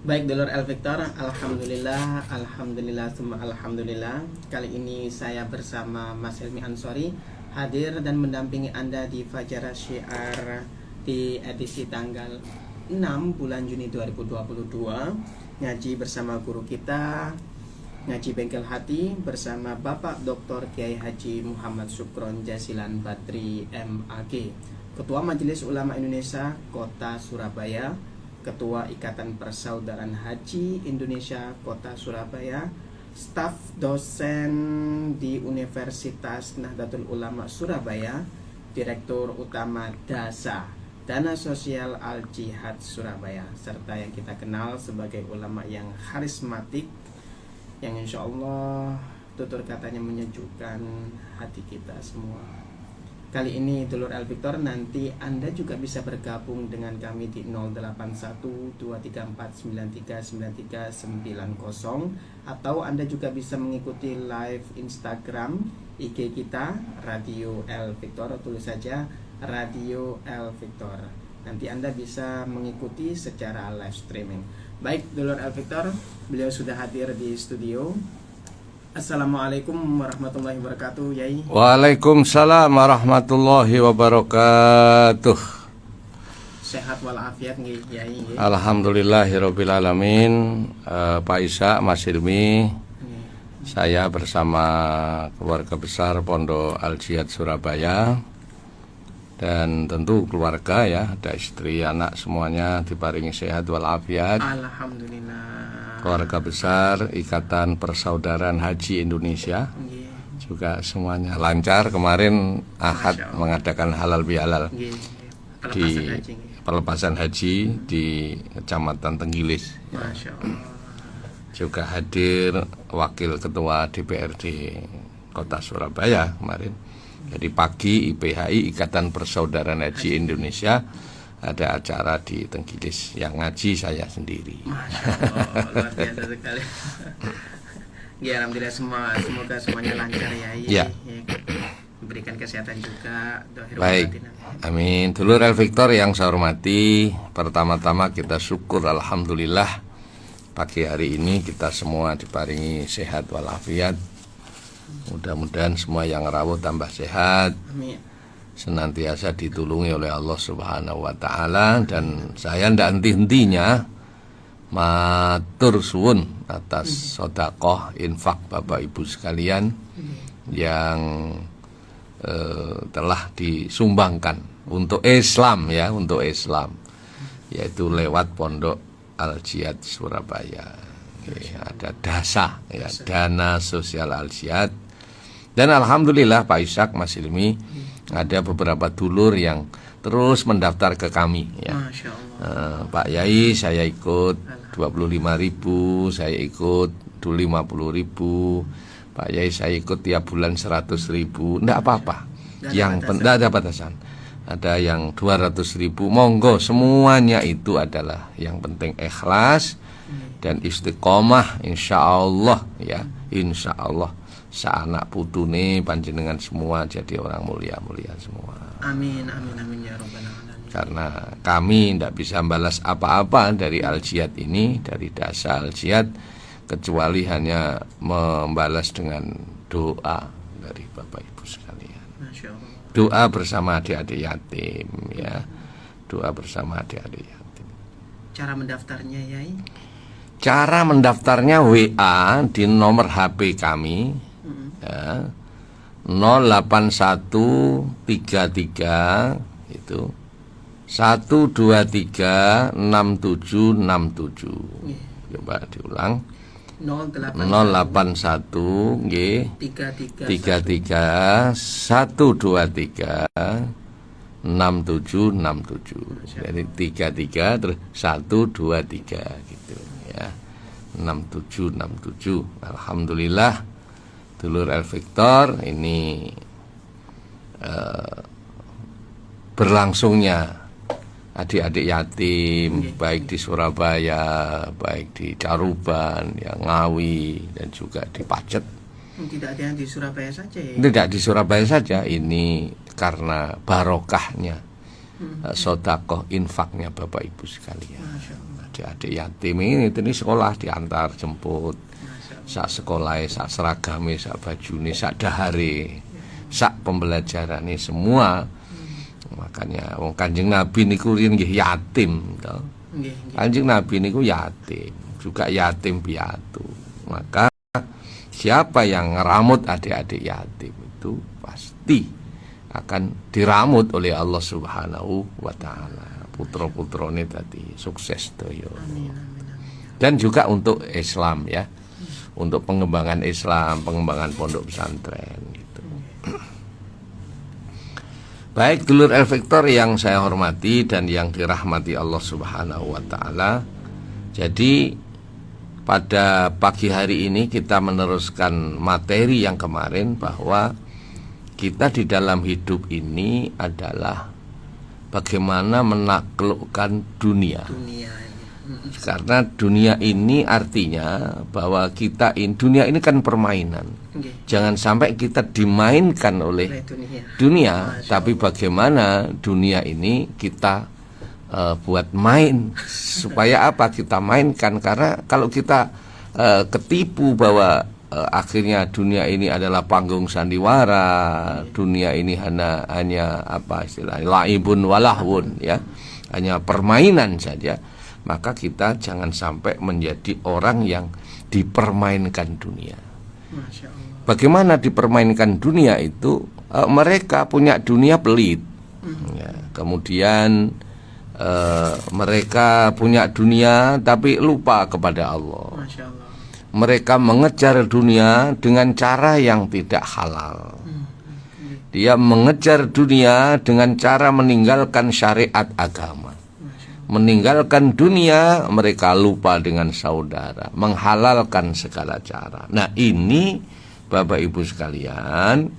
Baik dulur El Victor, Alhamdulillah, semua Alhamdulillah. Kali ini saya bersama Mas Helmi Ansori hadir dan mendampingi Anda di Fajar Syiar di edisi tanggal 6 bulan Juni 2022. Ngaji bersama guru kita, Ngaji Bengkel Hati bersama Bapak Dr. Kiai Haji Muhammad Syukron Jasilan Badri MAG, Ketua Majelis Ulama Indonesia Kota Surabaya, Ketua Ikatan Persaudaraan Haji Indonesia Kota Surabaya, staf dosen di Universitas Nahdlatul Ulama Surabaya, Direktur Utama DASA, Dana Sosial Al Jihad Surabaya, serta yang kita kenal sebagai ulama yang karismatik, yang insya Allah tutur katanya menyejukkan hati kita semua. Kali ini dulur El Victor, nanti Anda juga bisa bergabung dengan kami di 081234939390, atau Anda juga bisa mengikuti live Instagram IG kita Radio El Victor, tulis saja Radio El Victor. Nanti Anda bisa mengikuti secara live streaming. Baik dulur El Victor, beliau sudah hadir di studio. Assalamualaikum warahmatullahi wabarakatuh, Yai. Waalaikumsalam warahmatullahi wabarakatuh. Sehat walafiat nggih, Yai. Alhamdulillahirabbil alamin. Pak Isa, Mas Hilmi, saya bersama keluarga besar Pondok Al Jihad Surabaya, dan tentu keluarga ya, ada istri, anak, semuanya diparingi sehat walafiat. Alhamdulillah. Keluarga besar Ikatan Persaudaraan Haji Indonesia juga semuanya lancar. Kemarin Ahad mengadakan halal bihalal di pelepasan haji di Kecamatan Tenggilis. Masya Allah. Juga hadir Wakil Ketua DPRD Kota Surabaya kemarin. Jadi pagi IPHI Ikatan Persaudaraan Haji Indonesia ada acara di Tenggilis, yang ngaji saya sendiri. Masya Allah, luar biasa sekali. Ya, alhamdulillah, semoga semuanya lancar ya. Berikan kesehatan juga. Baik, amin. Dulur El Victor yang saya hormati, pertama-tama kita syukur alhamdulillah pagi hari ini kita semua diparingi sehat walafiat. Mudah-mudahan semua yang rawuh tambah sehat. Amin. Senantiasa ditulungi oleh Allah Subhanahu wa Ta'ala. Dan saya tidak henti-hentinya matur suwun atas sedekah infak Bapak Ibu sekalian yang telah disumbangkan untuk Islam ya, untuk Islam, yaitu lewat Pondok Al Jihad Surabaya. Ada DASA ya, Dana Sosial Al Jihad. Dan alhamdulillah Pak Ishak, Mas Ilmi, ada beberapa dulur yang terus mendaftar ke kami ya. Masya Allah. Pak Yai, saya ikut 25.000, saya ikut 50.000. Pak Yai, saya ikut tiap bulan 100.000. Enggak apa-apa. Yang tidak ada batasan. Ada yang 200.000. Monggo, semuanya itu adalah yang penting ikhlas dan istiqomah, insya Allah ya, insya Allah. Saanak putune panjenengan semua jadi orang mulia-mulia semua. Amin, amin, amin ya Rabbal alamin. Karena kami tidak bisa balas apa-apa dari Al Jihad ini, dari DASA Al Jihad, kecuali hanya membalas dengan doa dari Bapak Ibu sekalian. Masya Allah. Doa bersama adik-adik yatim ya. Doa bersama adik-adik yatim. Cara mendaftarnya, Yai? Cara mendaftarnya WA di nomor HP kami ya, 08133 itu 1236767. Coba diulang. 081 nggih 33 123 6767. Jadi 33 terus 123 gitu ya. 6767. Alhamdulillah dulur El Victor, ini berlangsungnya adik-adik yatim baik di Surabaya, baik di Caruban, yang Ngawi, dan juga di Pacet. Tidak ada yang di Surabaya saja ya? Tidak di Surabaya saja, ini karena barokahnya sedekah infaknya Bapak Ibu sekalian. Masya Allah. adik-adik yatim ini sekolah diantar jemput, Masya Allah. sak sekolah, sak seragame, sak bajune, sak dahare, sak pembelajaran ini semua. Makanya wong Kanjeng Nabi niku riyen nggih yatim to. Nggih, nggih. Kanjeng Nabi niku yatim, juga yatim piatu. Maka siapa yang ngeramut adik-adik yatim itu pasti akan diramut oleh Allah Subhanahu wa taala. Putra-putrane tadi sukses doyo. Amin, amin, amin. Dan juga untuk Islam ya. Untuk pengembangan Islam, pengembangan pondok pesantren gitu. Baik dulur El Victor yang saya hormati dan yang dirahmati Allah Subhanahu wa taala. Jadi pada pagi hari ini kita meneruskan materi yang kemarin bahwa kita di dalam hidup ini adalah bagaimana menaklukkan dunia. Dunia ini. Karena dunia ini artinya bahwa dunia ini kan permainan. Nggih. Jangan sampai kita dimainkan oleh Oleh dunia. dunia, Masya tapi bagaimana dunia ini kita buat main. Supaya apa kita mainkan? Karena kalau kita ketipu bahwa akhirnya dunia ini adalah panggung sandiwara, dunia ini hanya apa istilahnya laibun walahwun ya, hanya permainan saja, maka kita jangan sampai menjadi orang yang dipermainkan dunia. Masya Allah. Bagaimana dipermainkan dunia itu? Mereka punya dunia pelit, ya, kemudian mereka punya dunia tapi lupa kepada Allah. Masya Allah. Mereka mengejar dunia dengan cara yang tidak halal. Dia mengejar dunia dengan cara meninggalkan syariat agama. Meninggalkan dunia, mereka lupa dengan saudara, menghalalkan segala cara. Nah, ini Bapak Ibu sekalian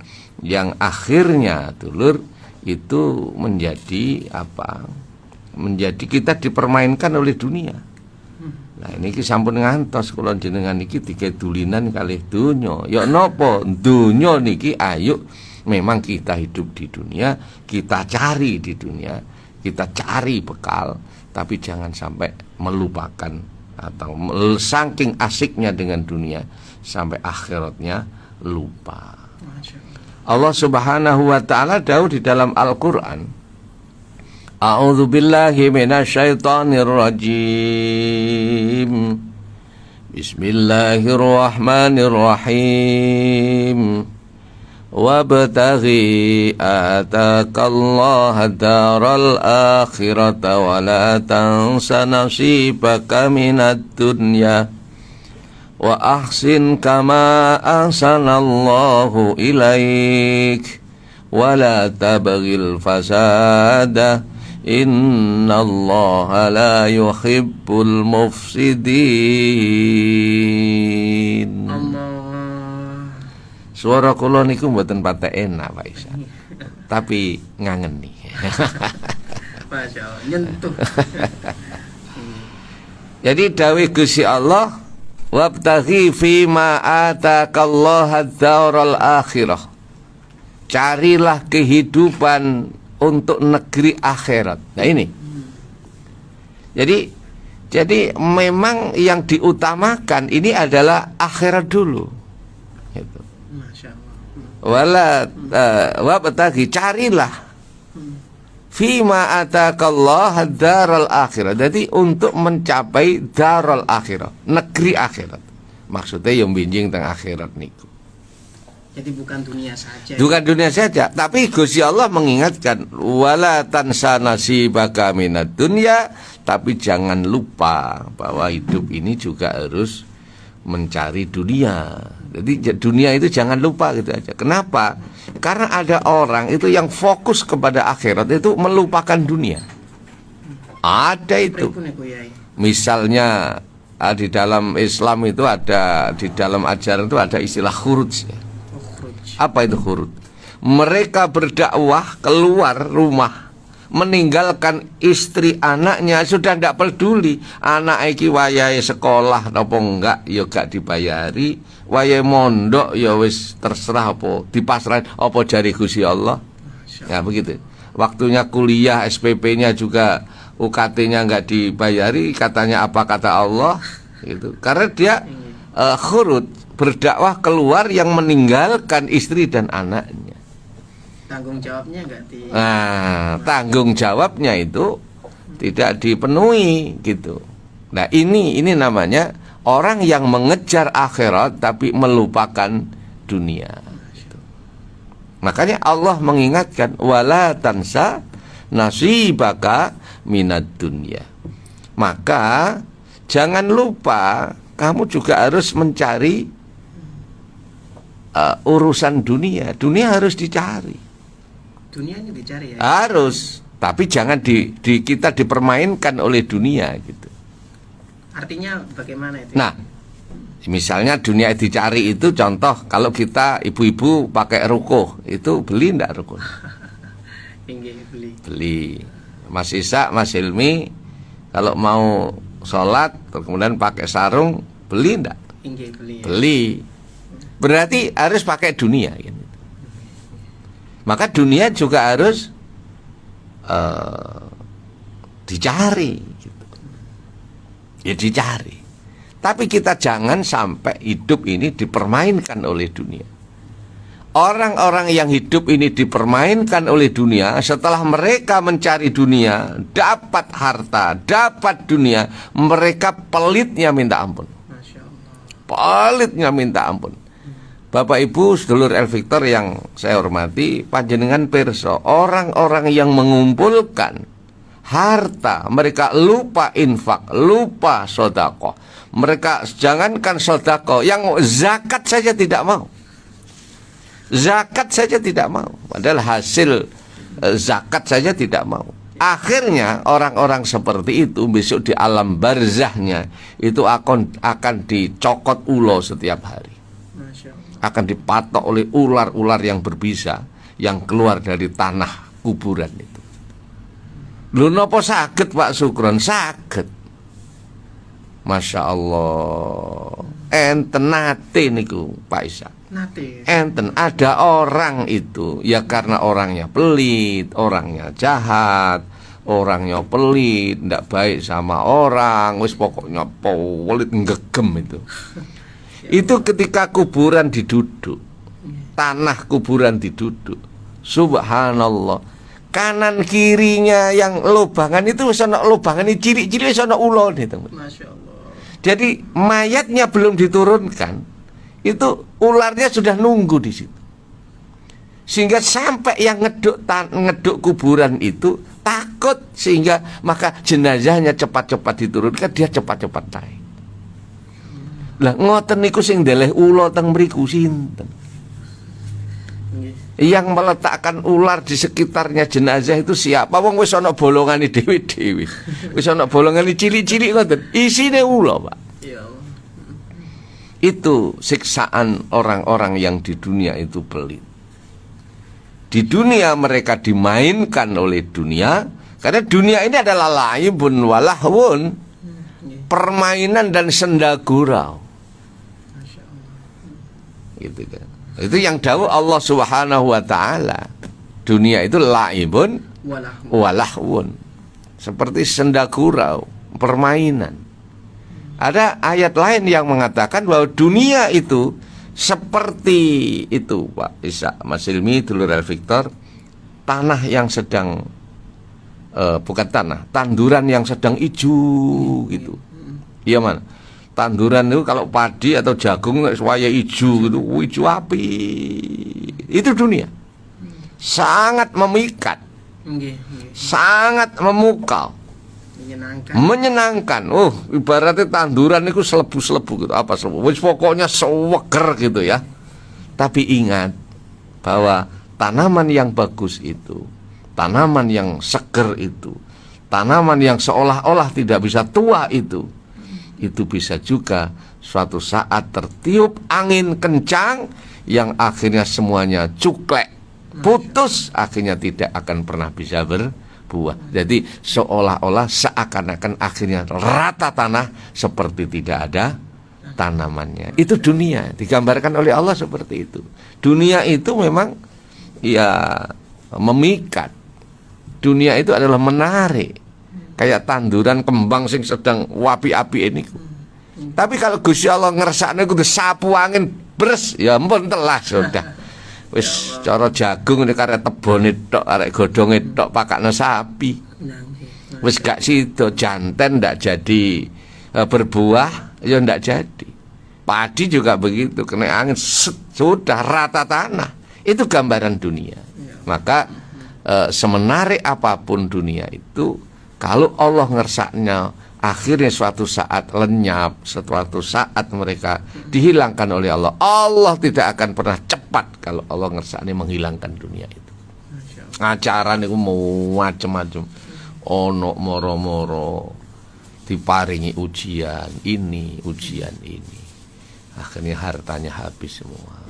yang akhirnya dulur itu menjadi apa? Menjadi kita dipermainkan oleh dunia. Nah ini sampun ngantos kula jenengan niki dikedulinan kalih donya. Ya napa donya niki ayo memang kita hidup di dunia, kita cari di dunia, kita cari bekal, tapi jangan sampai melupakan atau saking asiknya dengan dunia sampai akhiratnya lupa. Masya Allah. Allah Subhanahu wa taala dawuh di dalam Al-Qur'an, A'udzu billahi minasyaitonir rajim. Bismillahirrahmanirrahim. Wabtaghi atakallaha daral akhirata wa la tansa nasibaka minad dunya wa ahsin kama ahsanallahu ilaik wa la tabghil fasada innallaha la yuhibbul mufsidin. Allah. Suara kula niku mboten patek enak Pak Isa. Tapi ngangeni. Masya Allah. Nyentuh. Jadi dawuh Gusti Allah, wabtaghi fi ma atakallaha ad-daral akhirah. Carilah kehidupan untuk negeri akhirat. Nah ini. Jadi memang yang diutamakan ini adalah akhirat dulu. Gitu. Masya Allah. Wabtaghi, carilah fima atakallaha daral akhirah. Jadi untuk mencapai daral akhirah, negeri akhirat. Maksudnya yang binjing teng akhirat niku. Jadi bukan dunia saja. Bukan dunia saja, tapi Gusti Allah mengingatkan wala tansa nasibaka minad dunya, tapi jangan lupa bahwa hidup ini juga harus mencari dunia. Jadi dunia itu jangan lupa gitu aja. Kenapa? Karena ada orang itu yang fokus kepada akhirat itu melupakan dunia. Ada itu. Misalnya di dalam Islam itu ada, di dalam ajaran itu ada istilah khuruj. Apa itu khuruj? Mereka berdakwah keluar rumah, meninggalkan istri anaknya, sudah tidak peduli anak iki wayahe sekolah napa enggak ya gak dibayari, wayahe mondok ya wis terserah apa dipasrahin apa jari Gusti Allah. Ya begitu. Waktunya kuliah SPP-nya juga UKT-nya nggak dibayari, katanya apa kata Allah gitu. Karena dia khurud, berdakwah keluar yang meninggalkan istri dan anaknya. Tanggung jawabnya nggak Nah, tanggung jawabnya itu tidak dipenuhi gitu. Nah, ini namanya orang yang mengejar akhirat tapi melupakan dunia gitu. Makanya Allah mengingatkan wala tansa nasibaka minad dunya. Maka jangan lupa kamu juga harus mencari urusan dunia. Dunia harus dicari. Dunia ini dicari ya. Harus, tapi jangan kita dipermainkan oleh dunia gitu. Artinya bagaimana itu? Nah, misalnya dunia dicari itu contoh kalau kita ibu-ibu pakai ruko, itu beli enggak ruko? Beli. Beli. Mas Isa, Mas Hilmi kalau mau sholat kemudian pakai sarung, beli enggak? Beli. Beli. Berarti harus pakai dunia gitu. Maka dunia juga harus dicari gitu. Ya dicari. Tapi kita jangan sampai hidup ini dipermainkan oleh dunia. Orang-orang yang hidup ini dipermainkan oleh dunia, setelah mereka mencari dunia, dapat harta, dapat dunia, mereka pelitnya minta ampun. Masya Allah. Pelitnya minta ampun. Bapak Ibu sedulur El Victor yang saya hormati, panjenengan pirsa, orang-orang yang mengumpulkan harta, mereka lupa infak, lupa sedekah. Mereka jangankan sedekah, yang zakat saja tidak mau. Zakat saja tidak mau. Padahal hasil zakat saja tidak mau. Akhirnya orang-orang seperti itu besok di alam barzahnya itu akan dicokot ulo setiap hari. Akan dipatok oleh ular-ular yang berbisa yang keluar dari tanah kuburan itu. Lho napa saged Pak Sukron? Saged. Masya Allah. Enten nate niku Pak Isa. Nate. Enten ada orang itu ya karena orangnya pelit, orangnya jahat, orangnya pelit, ndak baik sama orang, wis pokoknya pelit ngegem itu. Itu ketika kuburan diduduk, tanah kuburan diduduk, subhanallah, kanan kirinya yang lubangan itu sono lubangan ini cilik-cilik sono ulon itu. Masya Allah. Jadi mayatnya belum diturunkan, itu ularnya sudah nunggu di situ. Sehingga sampai yang ngeduk kuburan itu takut, sehingga maka jenazahnya cepat-cepat diturunkan, dia cepat-cepat naik. Lah ngoten niku sing ndeleh ula teng mriku sinten? Yang meletakkan ular di sekitarnya jenazah itu siapa? Wong wis ana bolongane dhewe-dhewe. Wis ana bolongane cilik-cilik ngoten. Isine ula, Pak. Ya. Itu siksaan orang-orang yang di dunia itu pelit. Di dunia mereka dimainkan oleh dunia, karena dunia ini adalah laibun walahwun, permainan dan senda gurau. Gitu kan. Itu yang dawuh Allah Subhanahu wa taala. Dunia itu laibun walahwun. Seperti senda gurau, permainan. Ada ayat lain yang mengatakan bahwa dunia itu seperti itu, Pak Isa, Mas Hilmi, dulur El Victor, tanah yang sedang bukan tanah, tanduran yang sedang hijau gitu. Iya mana? Tanduran itu kalau padi atau jagung waya hijau gitu, hijau api. Itu dunia. Sangat memikat. Sangat memukau. Menyenangkan. Oh, ibaratnya tanduran itu selebu-selebu gitu. Apa selebu? Wis pokoknya seweger gitu ya. Tapi ingat bahwa tanaman yang bagus itu, tanaman yang seger itu, tanaman yang seolah-olah tidak bisa tua itu bisa juga suatu saat tertiup angin kencang yang akhirnya semuanya cuklek, putus, akhirnya tidak akan pernah bisa berbuah. Jadi seolah-olah seakan-akan akhirnya rata tanah seperti tidak ada tanamannya. Itu dunia, digambarkan oleh Allah seperti itu. Dunia itu memang ya memikat. Dunia itu adalah menarik. kayak tanduran kembang sing sedang wapi-api ini. Tapi kalau Gusti Allah ngersakne kudu sapu angin bres, ya ampun telah sudah. Wis cara jagung ini karek tebone tok, arek godhonge tok pakakne sapi. Wis gak sido janten ndak jadi berbuah, ya ndak jadi. Padi juga begitu, kena angin sudah rata tanah. Itu gambaran dunia. Maka semenarik apapun dunia itu, kalau Allah ngersaknya akhirnya suatu saat lenyap, suatu saat mereka dihilangkan oleh Allah. Allah tidak akan pernah cepat kalau Allah ngersaknya menghilangkan dunia itu. Acara itu mau macam-macam, ono moro-moro diparingi ujian ini, ujian ini. Akhirnya hartanya habis semua.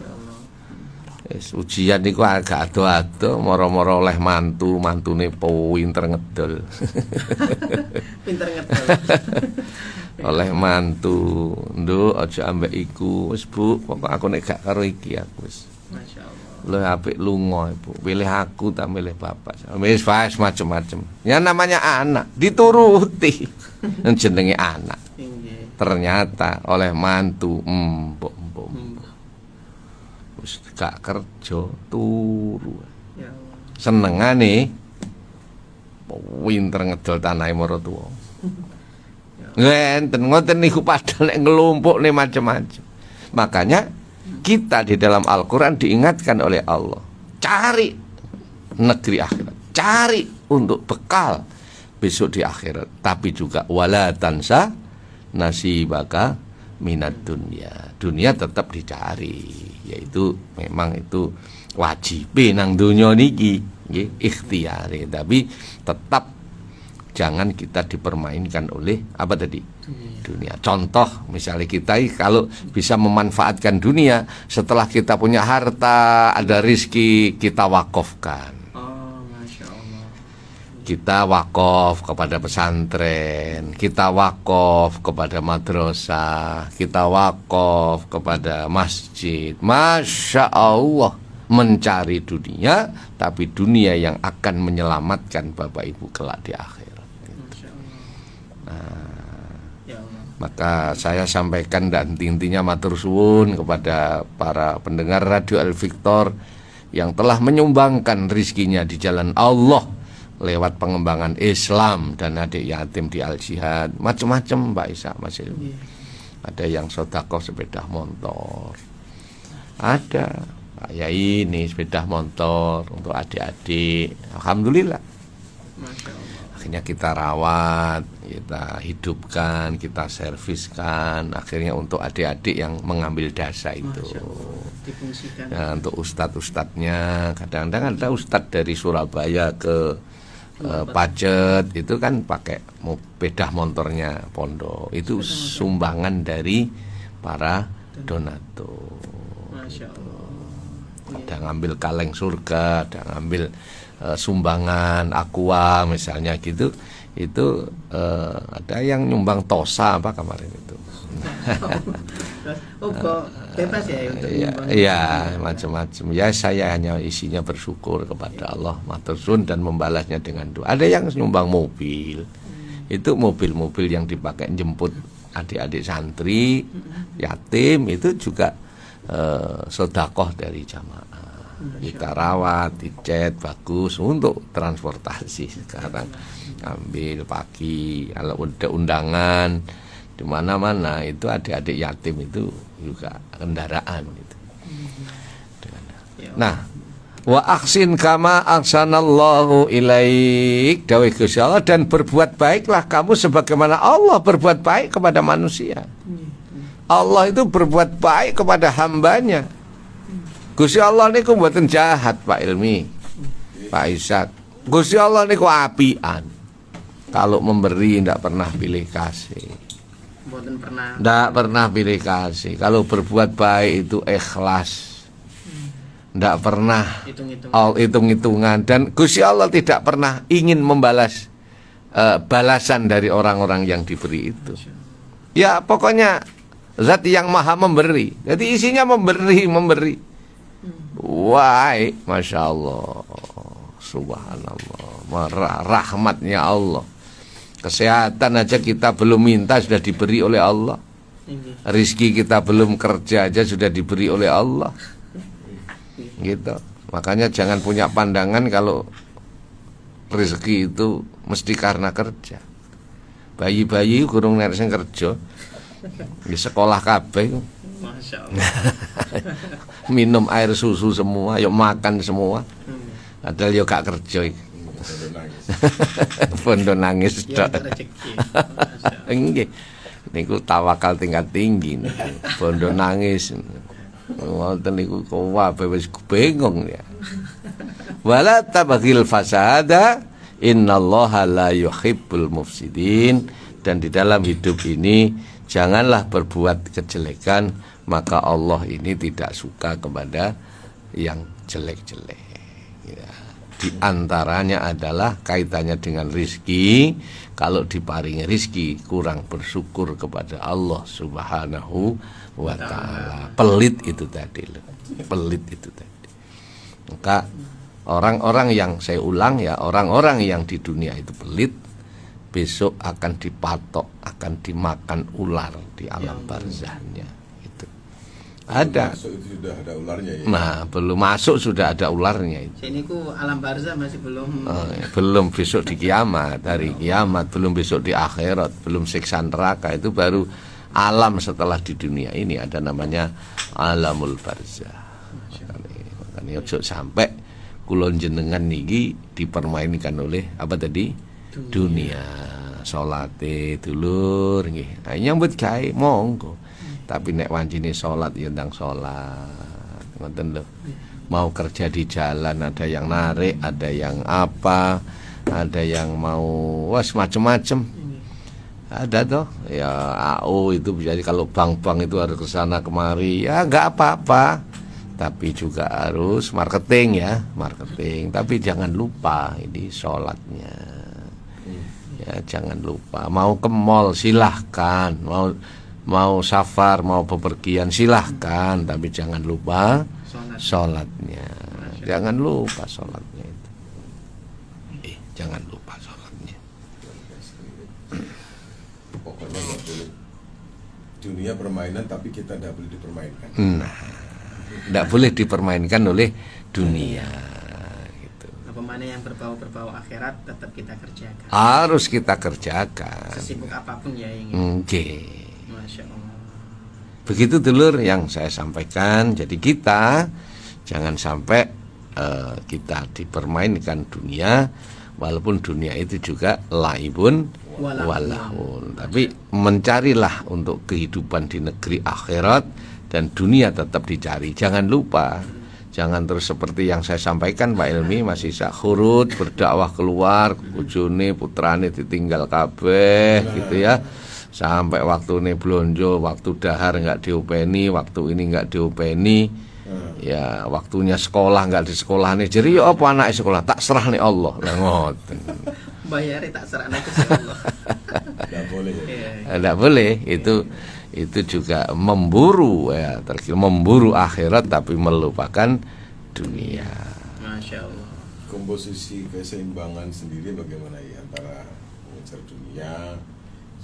Ujian niku agak ado-ado, moro-moro oleh mantune pinter ngedol. Pinter ngedol. Oleh mantu, nduk aja ambek iku, wis Bu, pokok aku nek gak karo iki aku wis. Masyaallah. Luwih apik lunga, Ibu. Pilih aku tak milih bapak. Wis macam-macam. Ya namanya anak, dituruti. Jenenge anak. Ternyata oleh mantu empuk. Gak kerja turu. Senengane pinter ngedol tanahe maratuwa. Ngenten ngoten niku padahal nek nglumpukne macam-macam. Makanya kita di dalam Al-Qur'an diingatkan oleh Allah, cari negeri akhirat, cari untuk bekal besok di akhirat, tapi juga wala tansa nasibaka minad dunya. Dunia tetap dicari, yaitu memang itu wajib nang dunia niki nggih, ikhtiari, tapi tetap jangan kita dipermainkan oleh apa tadi? Dunia. Contoh misalnya kita kalau bisa memanfaatkan dunia, setelah kita punya harta, ada rizki, kita wakafkan. Kita wakaf kepada pesantren, kita wakaf kepada madrasah, kita wakaf kepada masjid. Masya Allah, mencari dunia, tapi dunia yang akan menyelamatkan Bapak Ibu kelak di akhirat. Maka saya sampaikan dan intinya matur suwun kepada para pendengar Radio Al Victor yang telah menyumbangkan rizkinya di jalan Allah lewat pengembangan Islam dan adik yatim di Al Jihad, macam-macam Mbak Isa, Mas Ilmi. Ada yang sedekah sepeda motor, ada Pak Yai ini sepeda motor untuk adik-adik. Alhamdulillah. Akhirnya kita rawat, kita hidupkan, kita serviskan, akhirnya untuk adik-adik yang mengambil dasa itu. Nah, untuk ustadz-ustadznya, kadang-kadang ada ustadz dari Surabaya ke Pacet itu kan pakai sepeda motornya pondok, itu sumbangan dari para donatur. Ada ngambil kaleng surga, ada ngambil sumbangan aqua misalnya gitu. Itu ada yang nyumbang tosa apa kemarin itu. Kok bebas ya untuk nyumbang? Iya, macam-macam. Ya saya hanya isinya bersyukur kepada Allah, matur suwun dan membalasnya dengan doa. Ada yang nyumbang mobil. Itu mobil-mobil yang dipakai jemput adik-adik santri, yatim, itu juga sedekah dari jamaah. Kita rawat, dicet bagus untuk transportasi sekarang. Ambil pagi, kalau udah undangan di mana-mana itu adik-adik yatim itu juga kendaraan itu. Nah, wa ahsin kama ahsanallahu ilaik, dawuh Gusti Allah, dan berbuat baiklah kamu sebagaimana Allah berbuat baik kepada manusia. Allah itu berbuat baik kepada hambanya. Gusti Allah niku mboten jahat, Pak Ilmi, Pak Ishak. Gusti Allah niku apian. Kalau memberi tidak pernah pilih kasih. Tidak pernah pilih kasih. Kalau berbuat baik itu ikhlas. Tidak pernah hitung-hitungan. Dan Gusti Allah tidak pernah ingin membalas balasan dari orang-orang yang diberi itu. Ya pokoknya zat yang maha memberi. Jadi isinya memberi. Wah, Masya Allah, Subhanallah, rahmatnya Allah. Kesehatan aja kita belum minta sudah diberi oleh Allah. Rizki kita belum kerja aja sudah diberi oleh Allah. Gitu. Makanya jangan punya pandangan kalau rezeki itu mesti karena kerja. Bayi-bayi kurung nek sing kerja di sekolah kabeh. Masya Allah. Minum air susu semua, yuk makan semua. Padahal yo gak kerja iki. Bondo nangis Ya tok. untuk rezeki. Masya Allah. Nggih. Niku tawakal tingkat tinggi niku. Bondo nangis. Wonten niku kabeh wis bingung ya. Wala tabghil fasada innallaha la yuhibbul mufsidin. Dan di dalam hidup ini janganlah berbuat kejelekan, maka Allah ini tidak suka kepada yang jelek-jelek ya. Di antaranya adalah kaitannya dengan rizki. Kalau diparingi rizki kurang bersyukur kepada Allah Subhanahu wa ta'ala. Pelit itu tadi loh. Pelit itu tadi. Maka orang-orang yang, saya ulang ya, orang-orang yang di dunia itu pelit, besok akan dipatok, akan dimakan ular di alam barzahnya. Itu ada. Masuk itu sudah ada ularnya ya. Nah, belum masuk sudah ada ularnya itu. Sini ku alam barzah masih belum. Belum besok di kiamat, hari kiamat, belum besok di akhirat, belum siksa neraka, itu baru alam setelah di dunia ini ada namanya alamul barzah. Makanya ojo sampai kulon jenengan niki dipermainkan oleh apa tadi? Dunia. Salate dulur nggih. Nah, nyambut gawe monggo. Tapi nek wancine salat ya ndang salat. Ngoten lho. Mau kerja di jalan ada yang narik, ada yang apa, ada yang mau wes macem-macem. Ada toh ya AO itu jadi kalau bank-bank itu harus ke sana kemari ya enggak apa-apa. Tapi juga harus marketing ya, marketing. Tapi jangan lupa ini sholatnya. Ya jangan lupa. Mau ke mall silahkan, mau safar, mau bepergian silahkan, tapi jangan lupa sholatnya. Jangan lupa sholatnya itu. Jangan lupa sholatnya. Pokoknya nggak boleh dunia permainan, tapi kita tidak boleh dipermainkan. Nah, tidak boleh dipermainkan oleh dunia. Gitu. Apa mana yang berbau akhirat tetap kita kerjakan. Harus kita kerjakan. Sesibuk apapun ya ingin. Oke. Masya Allah. Begitu dulur yang saya sampaikan. Jadi kita jangan sampai kita dipermainkan dunia, walaupun dunia itu juga laibun walahun. Tapi mencarilah untuk kehidupan di negeri akhirat, dan dunia tetap dicari. Jangan lupa. Jangan terus seperti yang saya sampaikan Pak Ilmi, masih sakhurut berdakwah keluar, bojone putrane ditinggal kabeh gitu ya. Sampai waktu ini blonjo, waktu dahar nggak diopeni, waktu ini nggak diopeni. Ya, waktunya sekolah nggak di sekolah nih. Jadi apa anak sekolah tak serah nih Allah. Lah ngoten. Bayari tak serah nanti Allah. Tidak boleh ya. Tidak boleh, itu juga memburu ya, memburu akhirat tapi melupakan dunia. Masya Allah. Komposisi keseimbangan sendiri bagaimana ya antara mengejar dunia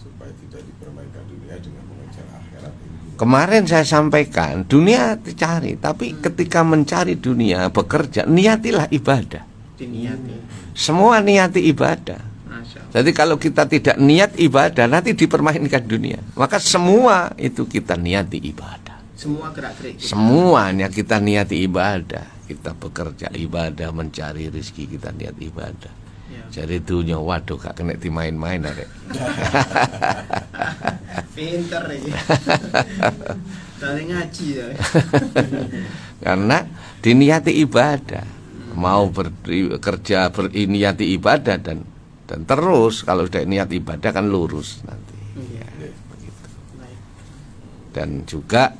supaya tidak dipermainkan dunia dengan mengejar akhirat ini. Kemarin saya sampaikan dunia dicari, tapi ketika mencari dunia bekerja niatilah ibadah. Diniati. Semua niati ibadah. Masya Allah. Jadi kalau kita tidak niat ibadah nanti dipermainkan dunia. Maka semua itu kita niati ibadah. Semua gerak-gerik kita. Semuanya kita niati ibadah. Kita bekerja ibadah, mencari rezeki kita niat ibadah. Ya. Jadi dunia waduh gak kena dimain-main arek. Pinter ya. Tadi ngaji ya. Karena diniati ibadah. Mau bekerja berniati ibadah dan terus kalau sudah niat ibadah kan lurus nanti. Iya. Ya, begitu. Baik. Dan juga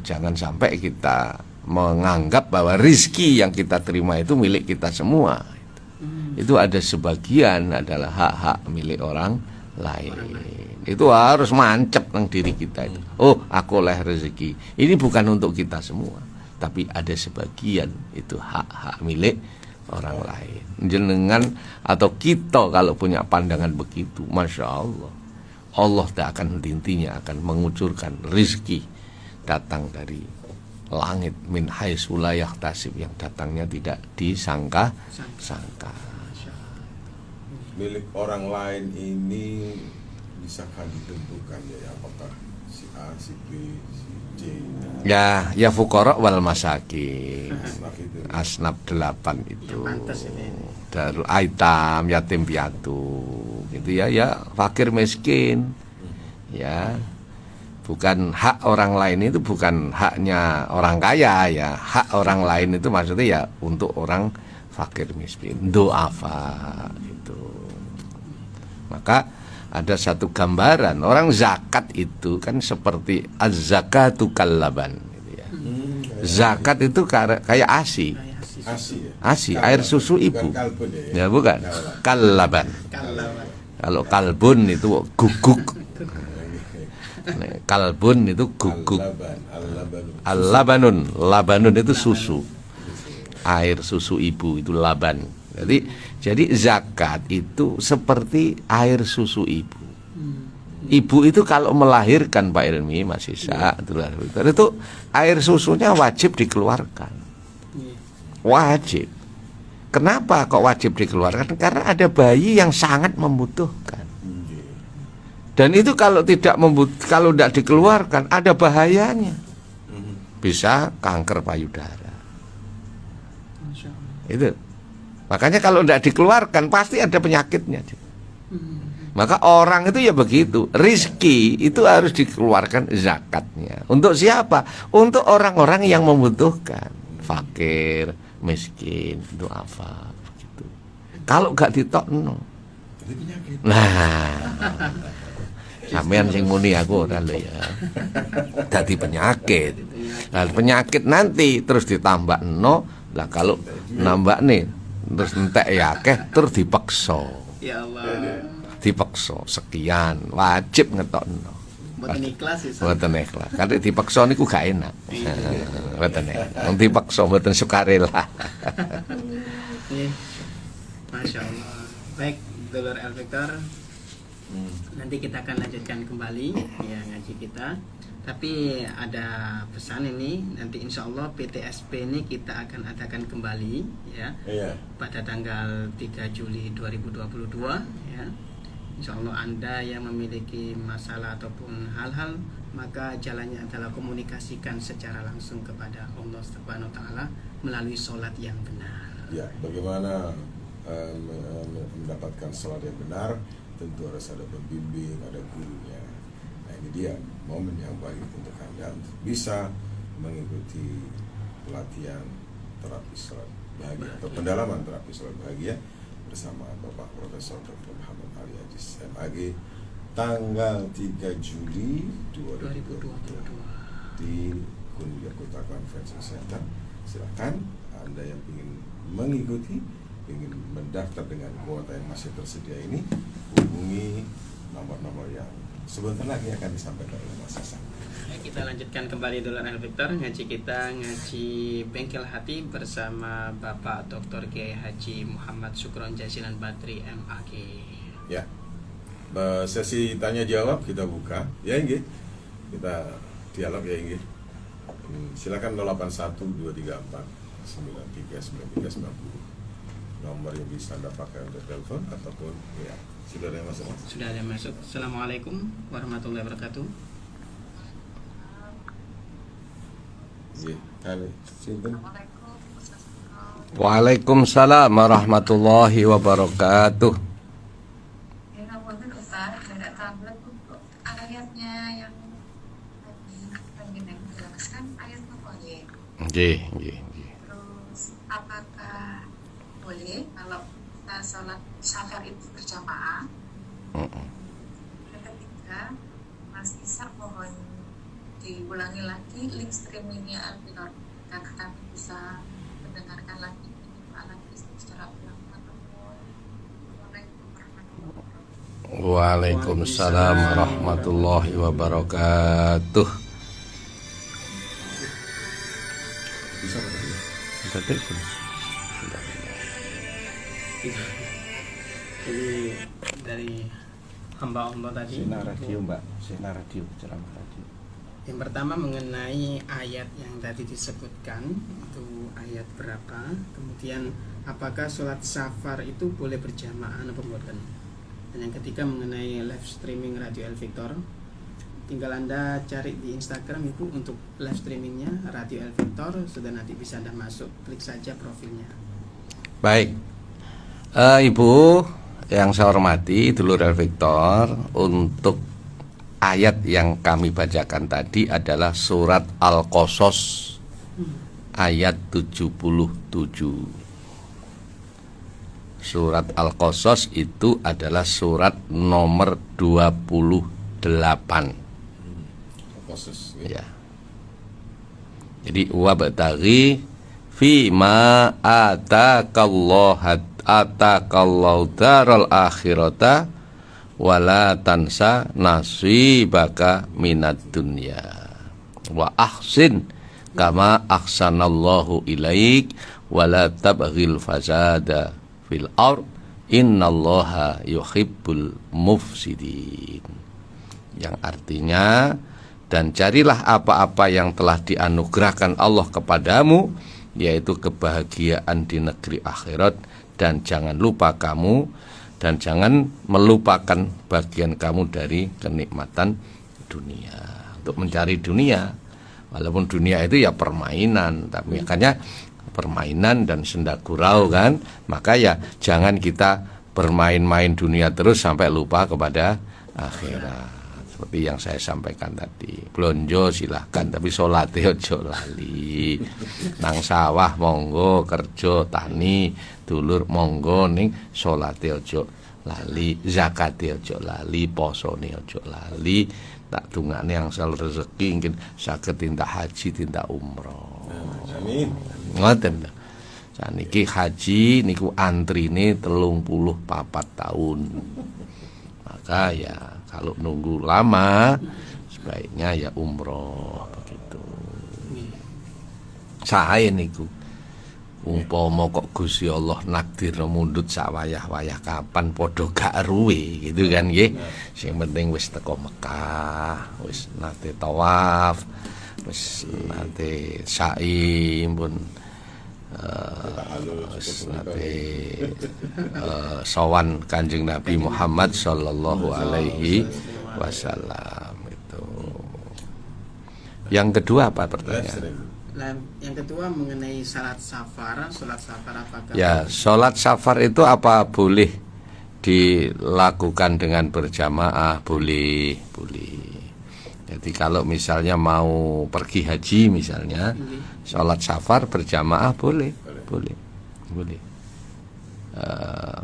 jangan sampai kita menganggap bahwa rizki yang kita terima itu milik kita semua. Itu ada sebagian adalah hak-hak milik orang lain. Itu harus mancep nang diri kita itu. Oh, aku oleh rezeki. Ini bukan untuk kita semua, tapi ada sebagian itu hak-hak milik orang lain. Jenengan atau kita kalau punya pandangan begitu, masya Allah, Allah tak akan henti-hentinya akan mengucurkan rizki datang dari langit min haitsu la yahtasib, yang datangnya tidak disangka-sangka. Milik orang lain ini bisakah ditentukan ya, apakah si A, si B, si C? Ya fuqara wal masakin. Asnaf itu. Asnaf 8 itu. Pantas ini. Darul aitam, yatim piatu. Gitu ya fakir miskin. Ya. Bukan hak orang lain itu bukan haknya orang kaya ya. Hak orang lain itu maksudnya ya untuk orang fakir miskin, du'afa gitu. Maka ada satu gambaran orang zakat itu kan seperti az-zakatu kallaban gitu ya. Zakat itu kayak ASI. ASI, air susu ibu. Ya bukan. Kallaban. Kalau kalbun itu guguk. Kalbun itu guguk. Al-labanun, labanun itu susu. Air susu ibu itu laban. Jadi zakat itu seperti air susu ibu. Ibu itu kalau melahirkan Pak Ilmi Mas Isa, itu air susunya wajib dikeluarkan. Wajib. Kenapa kok wajib dikeluarkan? Karena ada bayi yang sangat membutuhkan. Dan itu kalau tidak dikeluarkan ada bahayanya. Bisa kanker payudara. Itu. Makanya kalau tidak dikeluarkan pasti ada penyakitnya. Maka orang itu ya begitu. Rizki itu harus dikeluarkan zakatnya. Untuk siapa? Untuk orang-orang yang membutuhkan. Fakir, miskin, du'afa begitu. Kalau gak ditokno. Nah, sampean sing muni aku ora lho ya. Dadi penyakit. Nah, penyakit nanti terus ditambahno. Lah kalau nambah nih terus entek ya akeh terus dipaksa. Ya Allah. Dipaksa sekian wajib ngetokno. Mboten ikhlas ya. Mboten ikhlas. Karena dipaksa niku gak enak. Mboten enak. Wong dipaksa mboten sukarela. Masya Allah. Baik, Dulur El Victor. Nanti kita akan lanjutkan kembali ya ngaji kita. Tapi ada pesan ini, nanti insya Allah PTSP ini kita akan adakan kembali ya pada tanggal 3 Juli 2022 ya. Insya Allah Anda yang memiliki masalah ataupun hal-hal, maka jalannya adalah komunikasikan secara langsung kepada Allah Subhanahu wa Ta'ala melalui sholat yang benar. Ya, bagaimana mendapatkan sholat yang benar? Tentu harus ada pembimbing, ada gurunya. Nah ini dia momen yang baik untuk Anda untuk bisa mengikuti pelatihan terapi sholat bahagia atau pendalaman terapi sholat bahagia bersama Bapak Profesor Dr. Muhammad Ali Aziz MAG tanggal 3 Juli 2022 di Kunjur Kota Convention Center. Silakan Anda yang ingin mengikuti, ingin mendaftar dengan kuota yang masih tersedia ini, hubungi nomor-nomor yang sebentar lagi akan disampaikan oleh Mas Hasan. Kita lanjutkan kembali Dulur El Victor, ngaji kita ngaji Bengkel Hati bersama Bapak Dr. Kiai Haji Muhammad Sukron Jazilan Badri MAG. Ya, sesi tanya jawab kita buka. Ya Inggih, kita dialog ya Inggih. Silakan 081234 939390. Nomor yang bisa Anda pakai untuk telepon ataupun ya. Sudah ada yang masuk? Sudah ada yang masuk. Assalamualaikum warahmatullahi wabarakatuh. Waalaikumsalam warahmatullahi wabarakatuh. Ayatnya yang tadi jelaskan ayat apa ya? Nggih. Terus apakah boleh kalau kita sholat safar itu berjamaah? Yang ketiga, Mas Isa mohon diulangi lagi link streamingnya Alpinor karena kami bisa mendengarkan lagi alat secara ulang. Waalaikumsalam warahmatullahi wabarakatuh. Bisa telepon. Gitu. Jadi dari hamba Allah tadi. Sinar radio, Mbak. Sinar radio, ceramah radio. Yang pertama mengenai ayat yang tadi disebutkan, itu ayat berapa? Kemudian apakah sholat safar itu boleh berjamaah atau bukan? Dan yang ketiga mengenai live streaming Radio El Victor. Tinggal Anda cari di Instagram Ibu untuk live streamingnya Radio El Victor, sudah nanti bisa Anda masuk, klik saja profilnya. Baik, Ibu yang saya hormati, dulur El Victor, untuk ayat yang kami bacakan tadi adalah surat Al-Qasas ayat 77. Surat Al-Qasas itu adalah surat nomor 28. Proses Ya. Jadi wabtaghi fi ma atakallahu daral akhirata wala tansa nasibaka minad dunya wa ahsin kama ahsanallahu ilaik wala tabghil fasada fil ard innallaha yuhibbul mufsidin, yang artinya, dan carilah apa-apa yang telah dianugerahkan Allah kepadamu, yaitu kebahagiaan di negeri akhirat, dan jangan lupa kamu, dan jangan melupakan bagian kamu dari kenikmatan dunia. Untuk mencari dunia, walaupun dunia itu ya permainan, tapi makanya permainan dan senda gurau kan, maka ya jangan kita bermain-main dunia terus sampai lupa kepada akhirat. Seperti yang saya sampaikan tadi, blonjo silahkan, tapi sholatnya ojo lali. Nang sawah monggo, kerja tani dulur monggo, ning sholatnya ojo lali, zakatnya ojo lali, posone ojo lali. Tak tungane yang sel rezeki mungkin saged tindak haji, tindak umroh. Amin. Ngoten. Saniki haji niku antrine 34 tahun. Maka ya kalau nunggu lama sebaiknya ya umroh begitu. Sae niku umpama kok Gusti Allah nakdir mundhut sak wayah-wayah kapan padha gak ruwe gitu kan nggih. Sing penting wis teko Mekah, wis nate tawaf, wis nate sa'i pun nate sowan Kanjeng Nabi Muhammad sallallahu alaihi wasallam itu. Yang kedua apa pertanyaan? Yang kedua mengenai sholat safar apakah? Ya, sholat safar itu apa boleh dilakukan dengan berjamaah? Boleh. Jadi kalau misalnya mau pergi haji misalnya, sholat safar berjamaah boleh.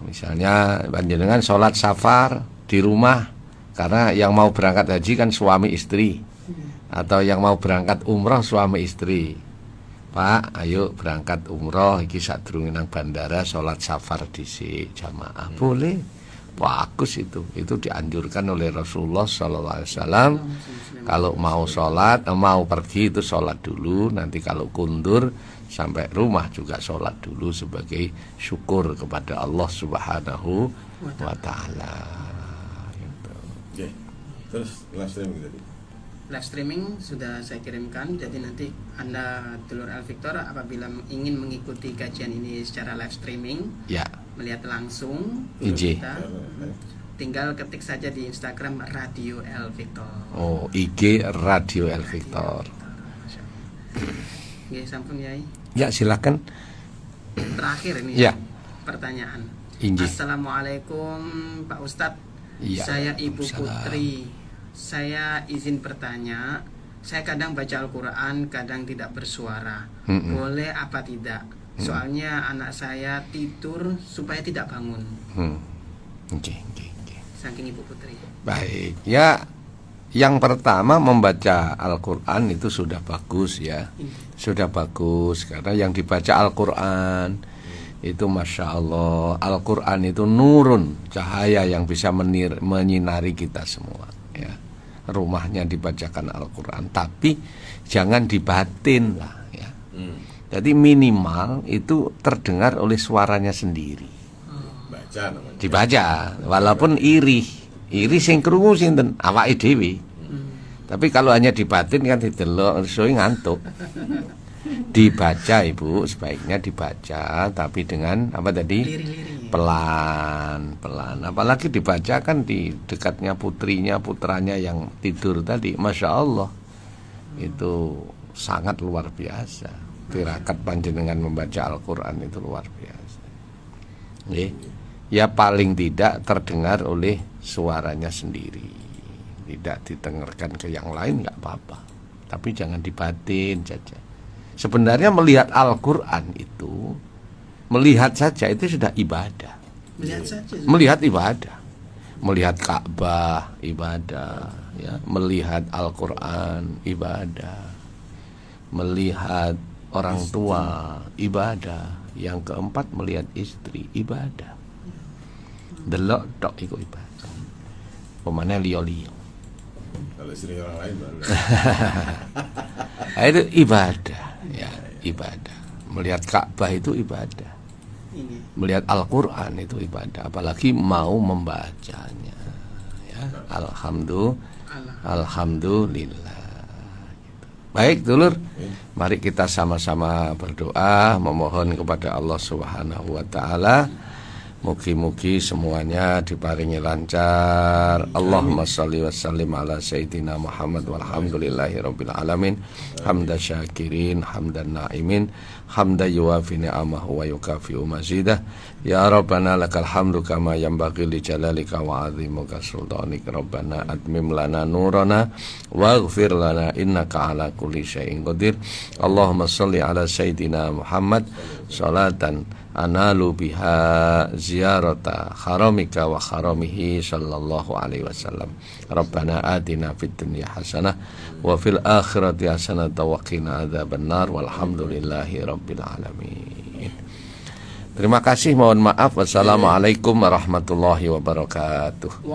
Misalnya panjenengan sholat safar di rumah, karena yang mau berangkat haji kan suami istri, atau yang mau berangkat umroh suami istri. Pak, ayo berangkat umroh iki sadurunge nang bandara sholat safar dhisik jamaah. Boleh. Bagus itu dianjurkan oleh Rasulullah sallallahu alaihi wasallam. Kalau mau sholat, mau pergi itu sholat dulu, nanti kalau kundur sampai rumah juga sholat dulu sebagai syukur kepada Allah Subhanahu wa taala. Gitu. Oke. Terus live streaming tadi. Live streaming sudah saya kirimkan, jadi nanti Anda dulur El Victor apabila ingin mengikuti kajian ini secara live streaming, Ya. melihat langsung IG. kita, tinggal ketik saja di Instagram Radio El Victor. Oh, IG Radio El Victor. Oke, sampun Yai. Ya, silakan. Terakhir ini Ya. pertanyaan. Inji. Assalamualaikum Pak Ustadz. Ya, Saya Ibu Waalaikumsalam. Putri. Saya izin bertanya. Saya kadang baca Al-Quran, kadang tidak bersuara. Boleh apa tidak? Soalnya anak saya tidur supaya tidak bangun. Oke. Saking Ibu Putri. Baik. Ya, yang pertama membaca Al-Quran itu sudah bagus ya. Sudah bagus, karena yang dibaca Al-Quran itu Masya Allah, Al-Quran itu nurun, cahaya yang bisa menyinari kita semua ya. Rumahnya dibacakan Al-Quran, tapi jangan dibatin lah ya. Jadi minimal itu terdengar oleh suaranya sendiri. dibaca namanya. Dibaca, walaupun iri sing krungu sinten? Awake dhewe. Tapi kalau hanya dibatin kan didelok suwe ngantuk. Dibaca Ibu, sebaiknya dibaca tapi dengan apa tadi? Liring-liring. Pelan. Apalagi dibaca kan di dekatnya putranya yang tidur tadi. Masya Allah. Itu sangat luar biasa. Tirakat panjenengan membaca Al-Qur'an itu luar biasa. Nggih. Ya paling tidak terdengar oleh suaranya sendiri. Tidak ditengarkan ke yang lain nggak apa-apa. Tapi jangan dibatin saja. Sebenarnya melihat Al-Qur'an itu, melihat saja itu sudah ibadah. Melihat saja. Melihat ibadah. Melihat Ka'bah ibadah, ya. Melihat Al-Qur'an ibadah. Melihat orang tua ibadah. Yang keempat melihat istri ibadah. Delok tok iku ibadah. Pemane liyo-liyo. Kalau istri orang lain baru. Itu ibadah, ya, ibadah. Melihat Ka'bah itu ibadah. Ini. Melihat Al-Qur'an itu ibadah, apalagi mau membacanya. Ya, alhamdulillah. Gitu. Baik, dulur. Mari kita sama-sama berdoa memohon kepada Allah Subhanahu wa taala. Mugi-mugi semuanya diparingi lancar. Allahumma shalli wa sallim ala sayyidina Muhammad walhamdulillahi rabbil alamin. Hamda syakirin, hamdan na'imin, hamda yuwafi ni'amahu wa yukafi'u mazidah. Ya Rabbana lakal hamdu kama yanbaghi li jalalika wa 'azimuka sultanik. Rabbana atmim lana nurana waghfir lana innaka ala kulli syai'in qadir. Allahumma shalli ala sayyidina Muhammad salatan analu biha ziyarata haramika wa haramihi sallallahu alaihi wasallam. Rabbana atina fid dunya hasanah wa fil akhirati hasanah wa qina adzabannar walhamdulillahi rabbil alamin. Terima kasih, mohon maaf. Wassalamualaikum warahmatullahi wabarakatuh.